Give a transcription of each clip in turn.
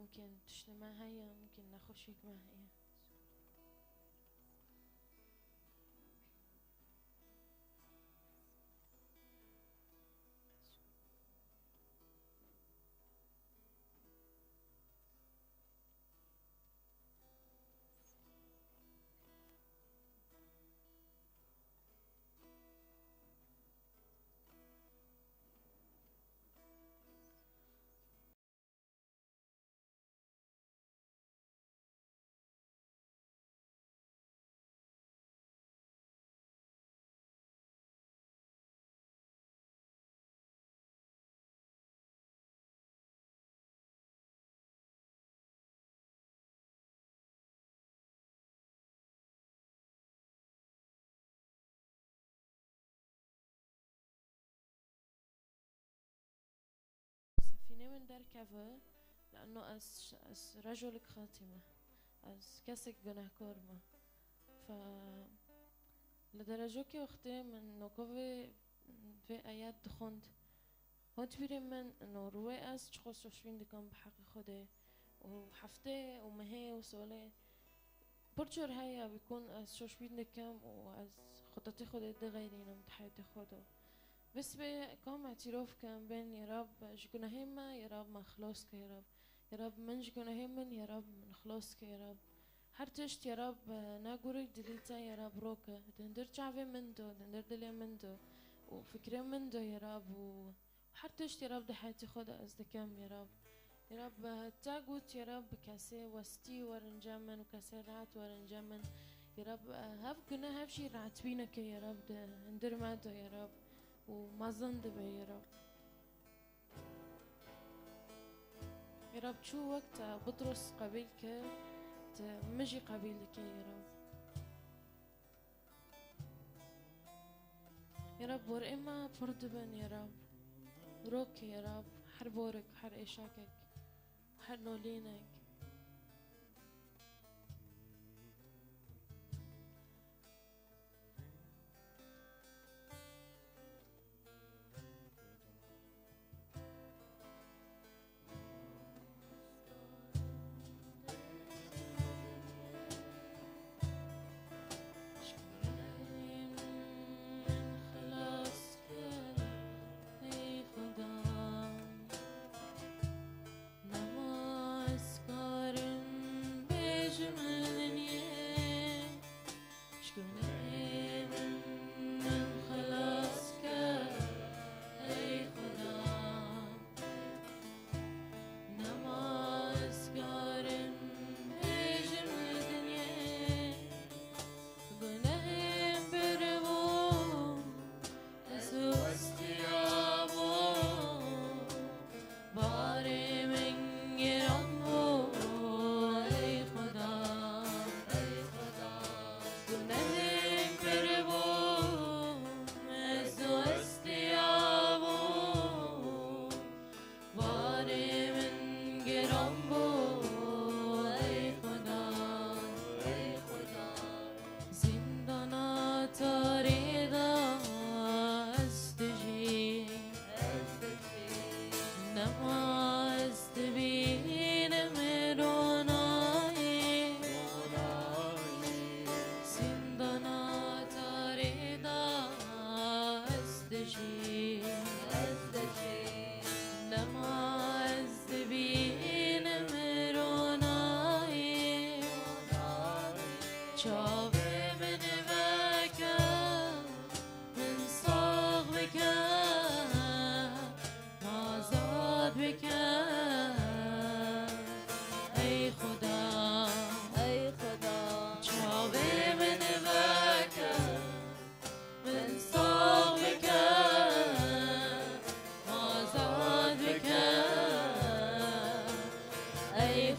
ممكن تشني معايا، ممكن نخشك معايا. سفينة من در كفا لأنه أس رجلك خاتمة، أس كسك جناهكور ما. ف لدرجة كي أختي من نوكوفي في آيات دخند هون تبيري من إنه روي أس شخص شوين دكان بحق خده وحفته ومهي وسولة برجر هيا بيكون أس شوين دكان وأس خطتي خده ده غيرين متحياتي خده. بس بكم اعتراف كان بين يا رب جناهما يا رب ما خلاصك يا رب، يا رب من جناهما يا رب من خلاصك يا رب. هرتشت يا رب ناقورك دليتا يا رب روكا دندر شعبي منده دندر دليا منده وفكرة منده يا رب وحرتشت يا رب ده حياتي خدا أزدكام يا رب. يا رب تاقوت يا رب كاسي وستي ورنجامن وكاسي رعت ورنجامن يا رب هاف قنا هاف شي رعت بينك يا رب ده اندر ماده يا رب وما ظن دبي يا رب. يا رب شو وقت بطرس قبيلك مجي قبيلك يا رب. يا رب ورقما فردبن يا رب روك يا رب حربورك حر إيشاكك حر نولينك.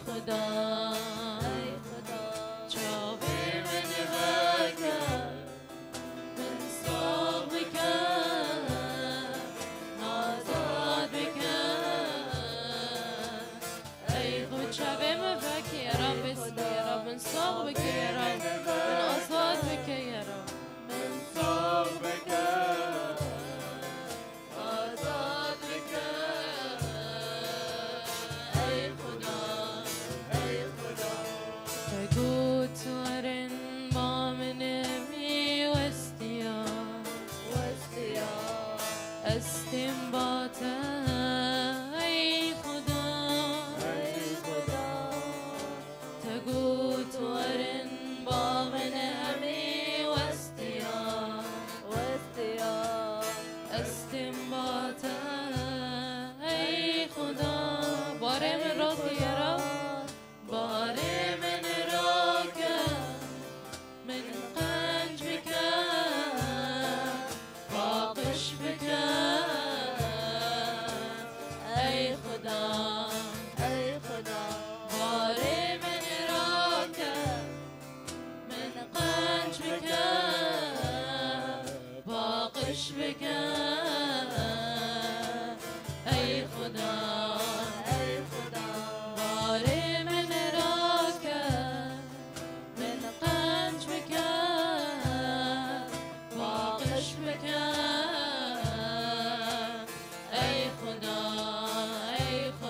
خدا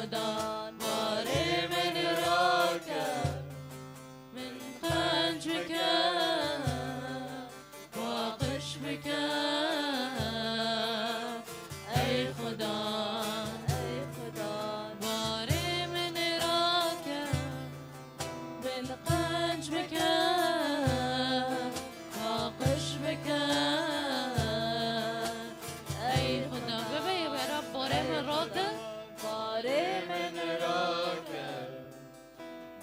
خدا باره من راکب من قنج بکن واقش بکن ای خدا باره من راکب بالقنج بکن واقش بکن ای خدا ببین یا رب باره من راکب باره من راکب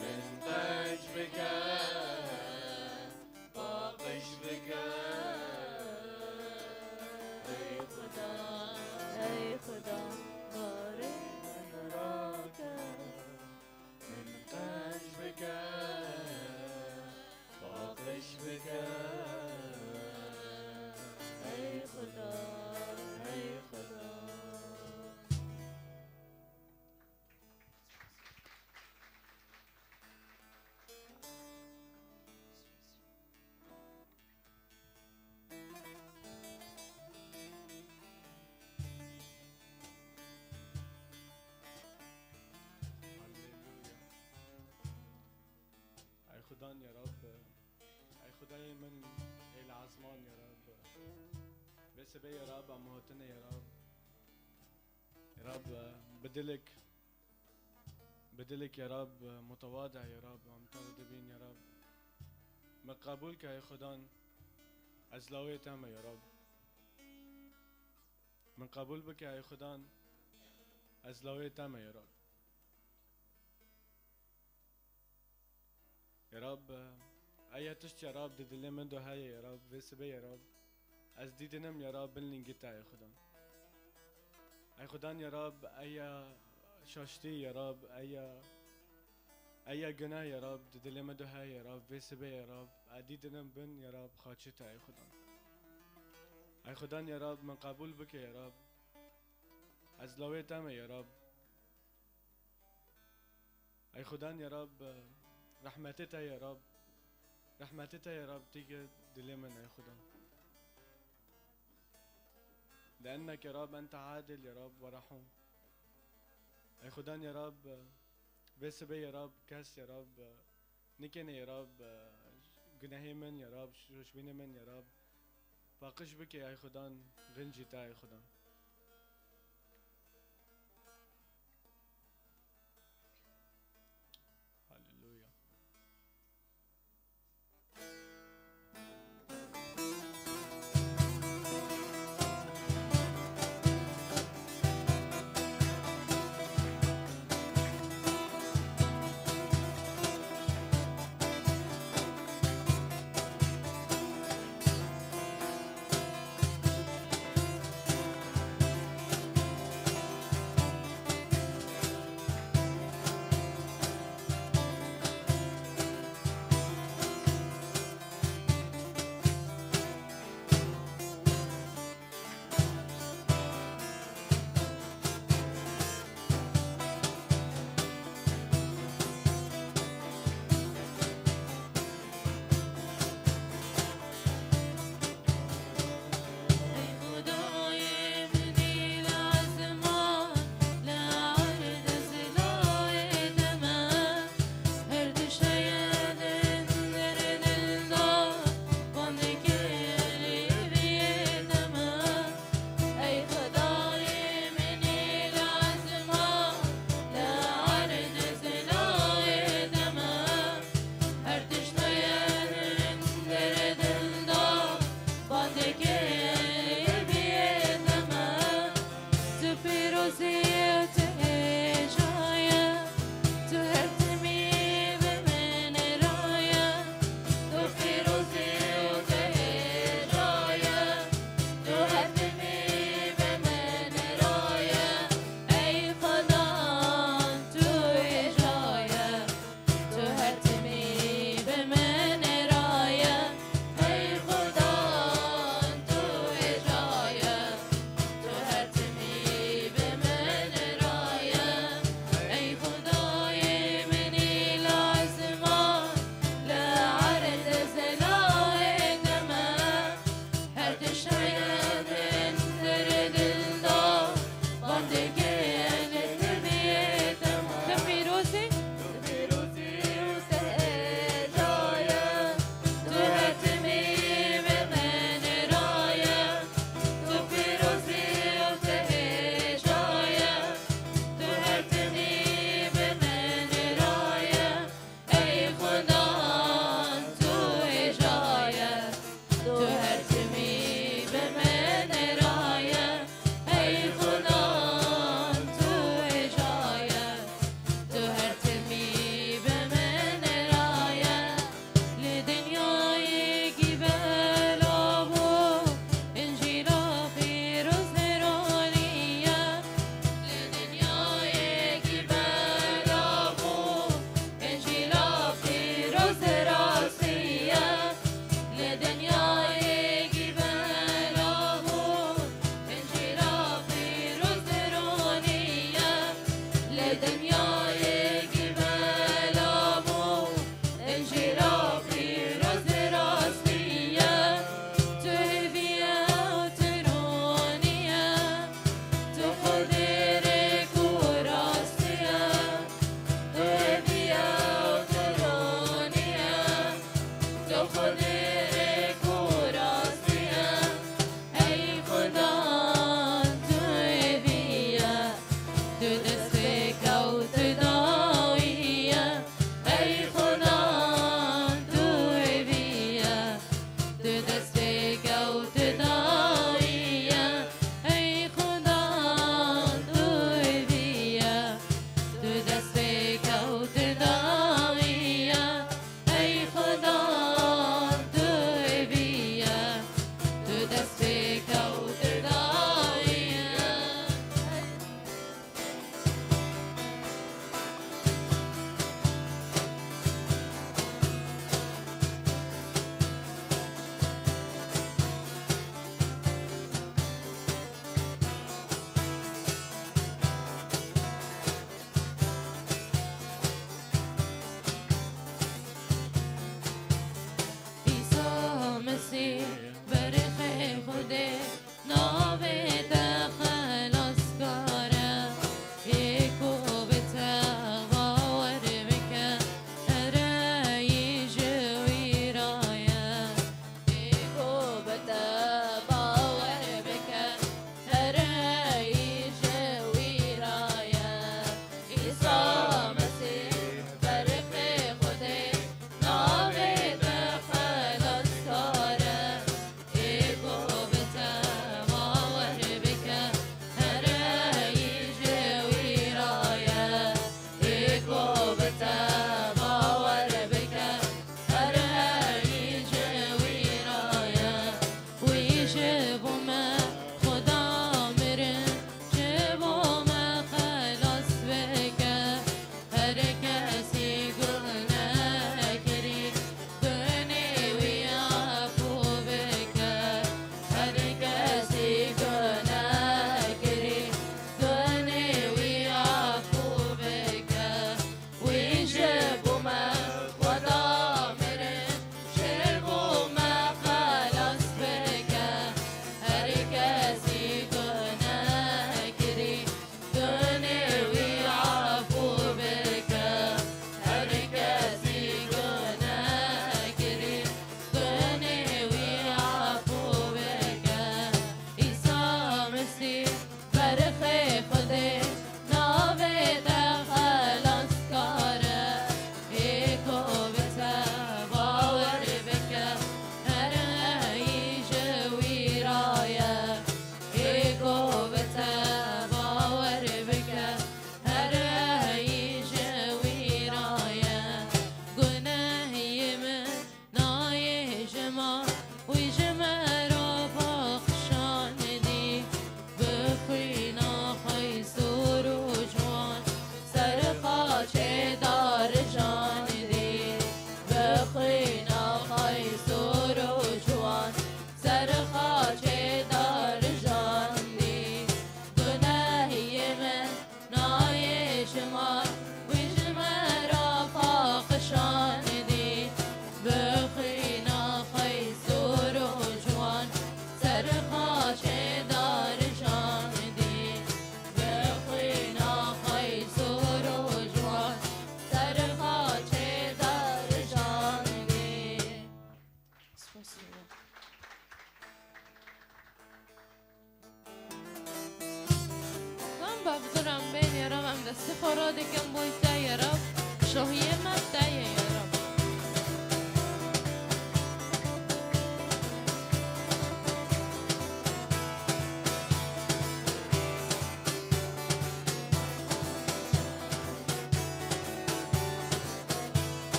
من قنج بکن واقش بکن ای خدا باره من راکب من قنج بکن واقش بکن ای خدا ای خدا يا رب ای خدای من العظمان يا رب بس بي يا رب امهاتنا يا رب بدلك يا رب متواضع يا رب ومتردبين يا رب من قبولك يا خدان از لاوی تامه يا رب من قبول بك يا خدان از لاوی تامه يا رب يا رب ايا تشت يا رب ددلي من دو هاي يا رب بسبي يا رب از ديدنم يا رب بلنين قطع يا خدان اي خدان يا رب ايا شاشتي يا رب ايا جناه يا رب ددلي من دو هاي يا رب بسبي يا رب اديدنم بن يا رب خاتشتا يا خدان اي خدان يا رب من قبول بك يا رب از لاوي تامه يا رب اي خدان يا رب رحمتها يا رب رحمتها يا رب تيجي دلمنا يا خدا لأنك يا رب أنت عادل يا رب ورحوم يا خدا يا رب بس بي يا رب كاس يا رب نكني يا رب جناهي من يا رب شوشبيني من يا رب باقش بك يا خدا غنجي تا يا خدا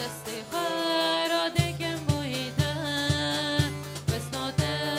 دست خیرات کم بویده بس نوته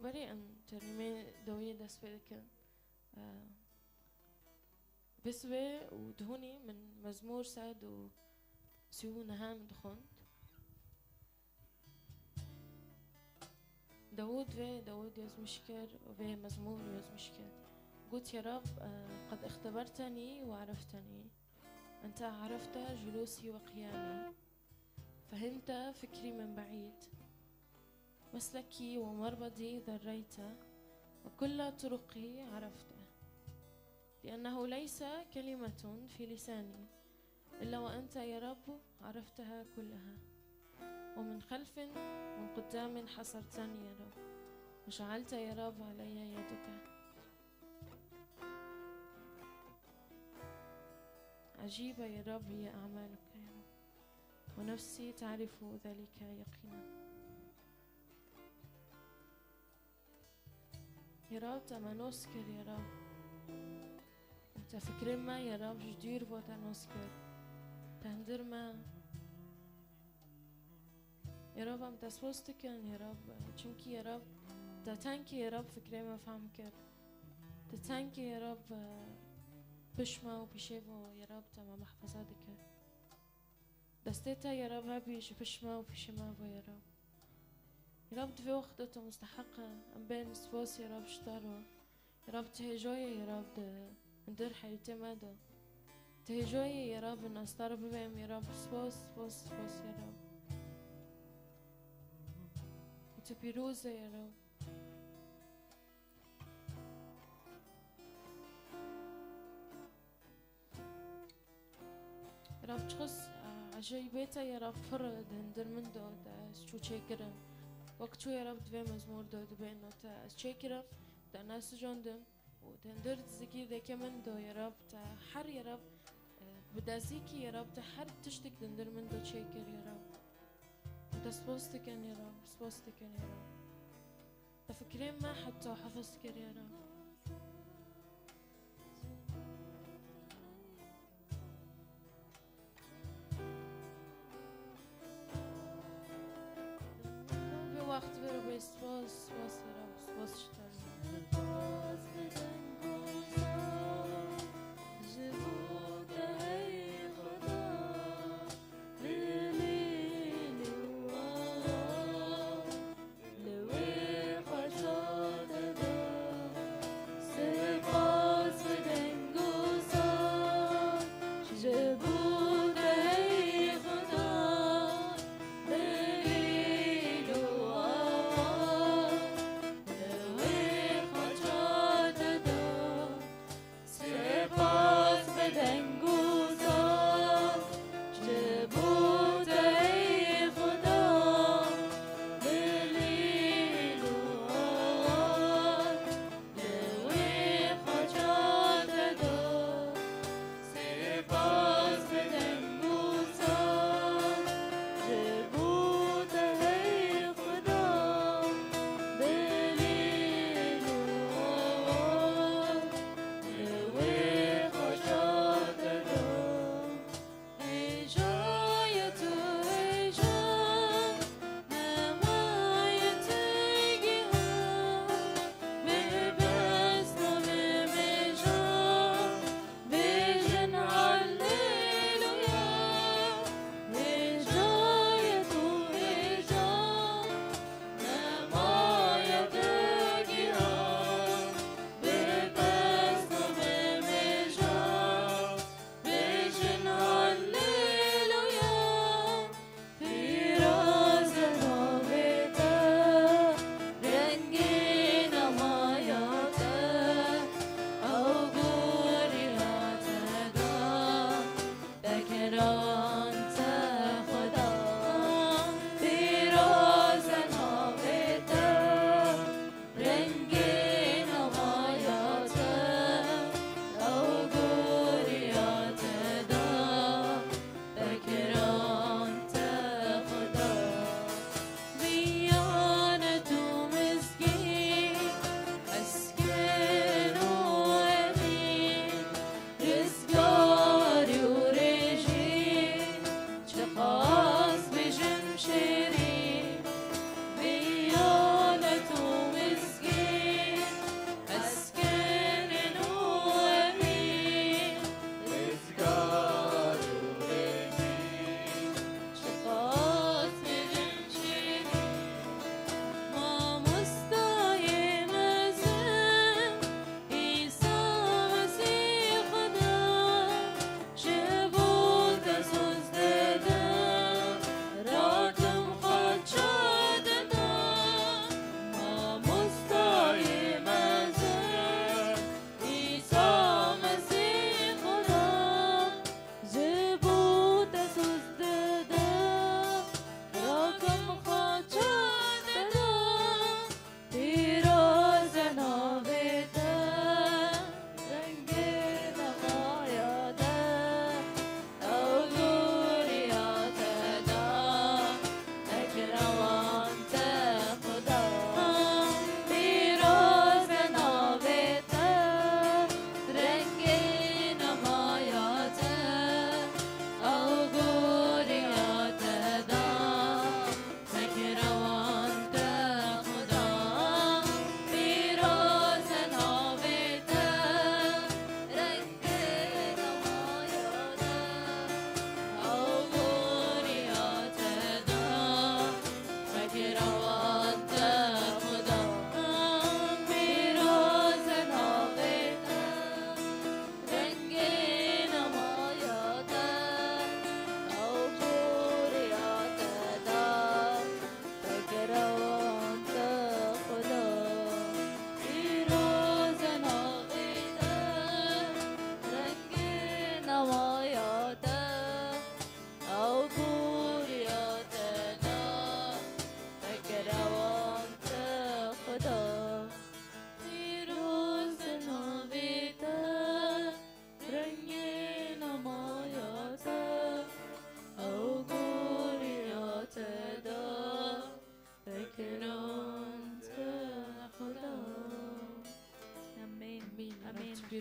برای ام ترنیمه دویه دست پیدا کن بسوی و دهونی من مزمور سعد و سیو نهم دخوند داود يزمشكر و مزمور يزمشكر قلت يا رب قد اختبرتني وعرفتني، أنت عرفت جلوسي وقيامي، فهمت فكري من بعيد، مسلكي ومربضي ذريت، وكل طرقي عرفت، لأنه ليس كلمة في لساني إلا وأنت يا رب عرفتها كلها، ومن خلف من قدام حصرتني يا رب، وجعلت يا رب علي يدك. عجيبة يا رب هي أعمالك يا رب، ونفسي تعرف ذلك يقينا. يا رب تما نسكر يا رب، وتفكر ما يا رب جدير بوتا نسكر تهندر ما يا رب أم تسوستكن يا رب، چونكي يا رب تتانكي يا رب فكري ما فهم كر، تتانكي يا رب بشما وبيشيفو يا رب تما محفظة دكر، دستيتا يا رب هبيش بشما وبيشما يا رب. يا رب دفي وقتته مستحقة أم بين سفوس يا رب شتارو، يا رب تهجوية يا رب ندر حيوتي مادو، تهجوية يا رب نستار ببهم يا رب سفوس سفوس سفوس يا رب، وتبيروزة يا رب. يا رب تخص عجيبتا يا رب فرد هندر من دو دا شو تشيكرن وقت يا رب دفي مزمور دو دبينو تا تشيكرن دا ناس جوندم وتندر تزكي ذا كمان دو يا رب تا حر يا رب بدازيكي يا رب تا حر تشتك دندر من دو تشيكر يا رب، وتا سبوستكن يا رب سبوستكن يا رب، تفكرين ما حتى حفظكر يا رب. وقت برو بيست فوز فوز يا رب فوز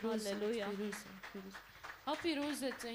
پیروز هللویا. پیروز ها پیروزت